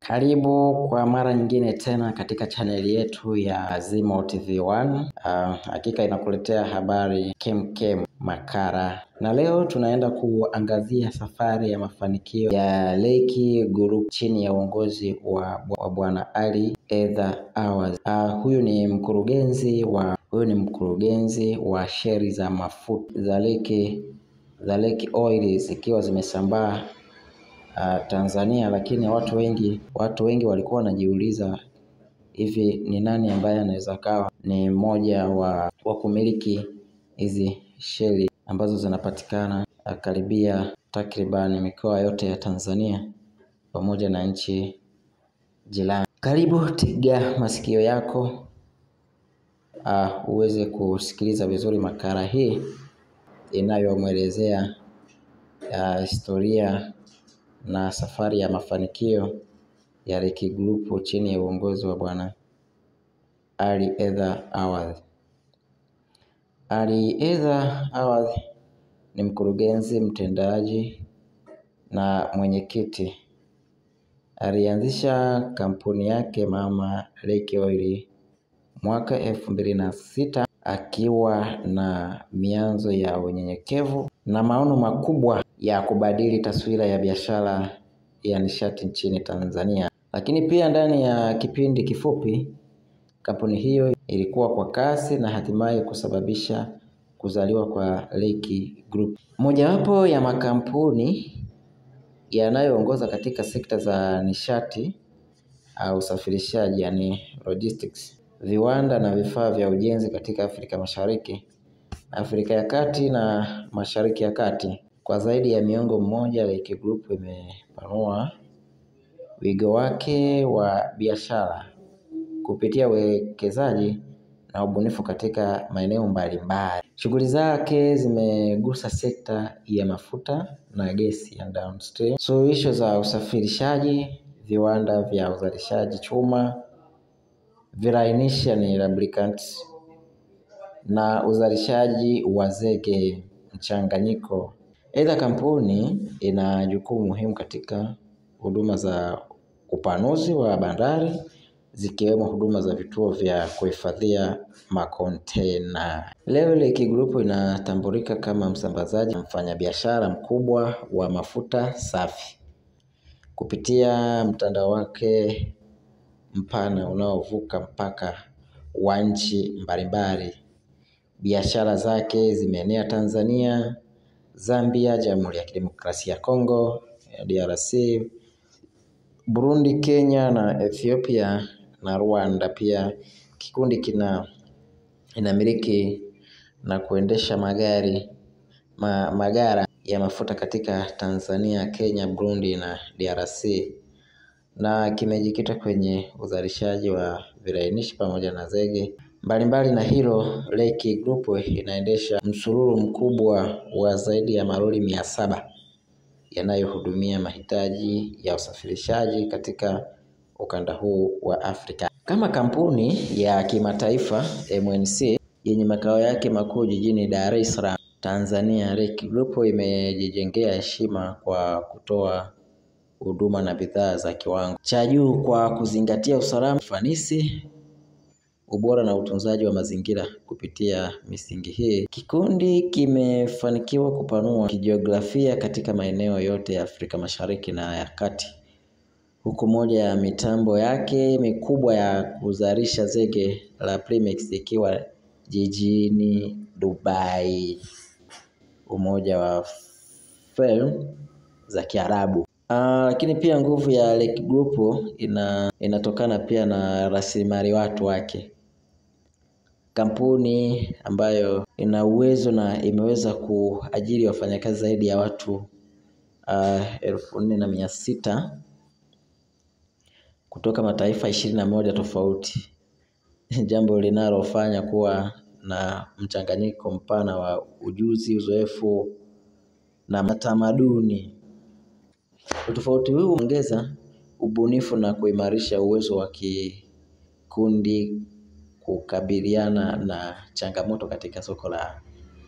Karibu kwa mara nyingine tena katika chaneli yetu ya Azimo TV1. Hakika inakuletea habari kem makara, na leo tunaenda kuangazia safari ya mafanikio ya Lake Group chini ya uongozi wa Bwana Ali Edha Awaz. Huyu ni mkurugenzi wa sheri za mafuta za Lake Oil zikiwa zimesambaa Tanzania, lakini watu wengi walikuwa wanajiuliza hivi ni nani ambaye anaweza kawa ni mmoja wa kumiliki hizi sheli ambazo zinapatikana karibia takriban mikoa yote ya Tanzania pamoja na nchi jirani. Karibu, tega masikio yako uweze kusikiliza vizuri makala hii inayomwelezea historia na safari ya mafanikio ya Lake Group chini ya uongozi wa Bwana Ali Edha Awaz. Ali Edha Awaz ni mkurugenzi mtendaji na mwenyekiti. Alianzisha kampuni yake mama Lake Oil mwaka 2006 akiwa na mianzo ya unyenyekevu na maono makubwa ya kubadili taswira ya biashara ya nishati nchini Tanzania. Lakini pia ndani ya kipindi kifupi kampuni hiyo ilikuwa kwa kasi na hatimaye kusababisha kuzaliwa kwa Lake Group. Mojawapo ya makampuni yanayoongoza katika sekta za nishati au usafirishaji, yani logistics, viwanda na vifaa vya ujenzi katika Afrika Mashariki, Afrika ya Kati na Mashariki ya Kati. Kwa zaidi ya miongo mmoja, Lake Group imepanua wigo wake wa biashara kupitia uwekezaji na ubunifu katika maeneo mbalimbali. Shughuli zake zimegusa sekta ya mafuta na gesi ya downstream, suluhisho za usafirishaji, viwanda vya uzalishaji chuma, vilainishi ni lubricants, na uzalishaji wa zege mchanganyiko. Aidha, kampuni ina jukumu muhimu katika huduma za upanuzi wa bandari, zikiwemo huduma za vituo vya kuhifadhia makontena. Leo Lake Group inatambulika kama msambazaji na mfanyabiashara mkubwa wa mafuta safi kupitia mtandao wake mpana unaovuka mpaka wa nchi mbalimbali. Biashara zake zimeenea Tanzania, Zambia, Jamhuri ya Kidemokrasia ya Kongo, DRC, Burundi, Kenya na Ethiopia na Rwanda. Pia kikundi inamiliki na kuendesha magara ya mafuta katika Tanzania, Kenya, Burundi na DRC, na kimejikita kwenye uzalishaji wa vilainishi pamoja na zege mbalimbali. Na hilo, Lake Group inaendesha msururu mkubwa wa zaidi ya malori 700 yanayohudumia mahitaji ya usafirishaji katika ukanda huu wa Afrika. Kama kampuni ya kimataifa MNC yenye makao yake makuu jijini Dar es Salaam, Tanzania, Lake Group imejijengea heshima kwa kutoa huduma na bidhaa za kiwango cha juu kwa kuzingatia usalama, ufanisi, ubora na utunzaji wa mazingira. Kupitia misingi hii, kikundi kimefanikiwa kupanua kijiografia katika maeneo yote ya Afrika Mashariki na ya Kati, huku moja ya mitambo yake mikubwa ya kuzalisha zege la Primex ikiwa jijini Dubai, Umoja wa Falme za Kiarabu. Lakini pia nguvu ya Lake Group inatokana pia na rasilimali watu wake. Kampuni ambayo ina uwezo na imeweza kuajiri wafanyakazi zaidi ya watu 4,600 kutoka mataifa 21 tofauti, jambo linalofanya kuwa na mchanganyiko mpana wa ujuzi, uzoefu na matamaduni. Utofauti huu huongeza ubunifu na kuimarisha uwezo wa kikundi kukabiliana na changamoto katika soko la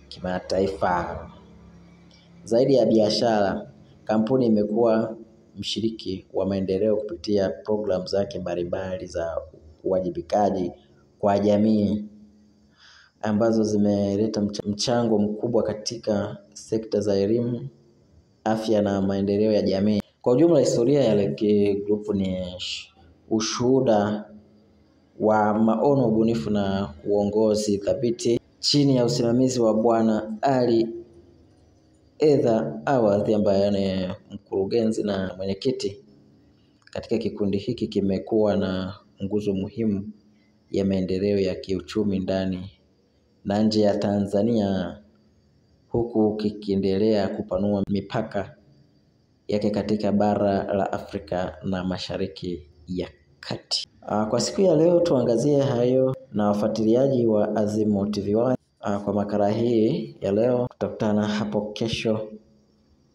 kimataifa. Zaidi ya biashara, kampuni imekuwa mshiriki wa maendeleo kupitia programu zake mbalimbali za uwajibikaji kwa jamii ambazo zimeleta mchango mkubwa katika sekta za elimu, afya na maendeleo ya jamii. Kwa ujumla, historia ya Lake Group ni ushuhuda wa maono, ubunifu na uongozi thabiti chini ya usimamizi wa Bwana Ali Edha Awadhi ambaye ni mkurugenzi na mwenyekiti. Katika kikundi hiki kimekuwa na nguzo muhimu ya maendeleo ya kiuchumi ndani na nje ya Tanzania, huku kikiendelea kupanua mipaka yake katika bara la Afrika na Mashariki ya Kati. Kwa siku ya leo tuangazie hayo na wafuatiliaji wa Azimo TV1. Kwa makala hii ya leo tutakutana hapo kesho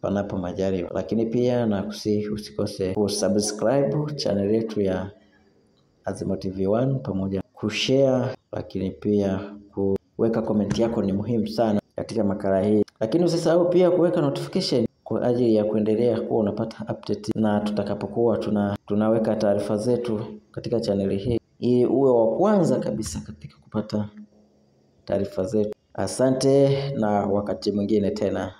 panapo majaliwa, lakini pia na usikose kusubscribe channel yetu ya Azimo TV1 pamoja kushare, lakini pia kuweka comment yako ni muhimu sana katika makala hii, lakini usisahau pia kuweka notification kwa ajili ya kuendelea kuwa unapata update na tutakapokuwa tunaweka taarifa zetu katika channel hii, ili uwe wa kwanza kabisa katika kupata taarifa zetu. Asante na wakati mwingine tena.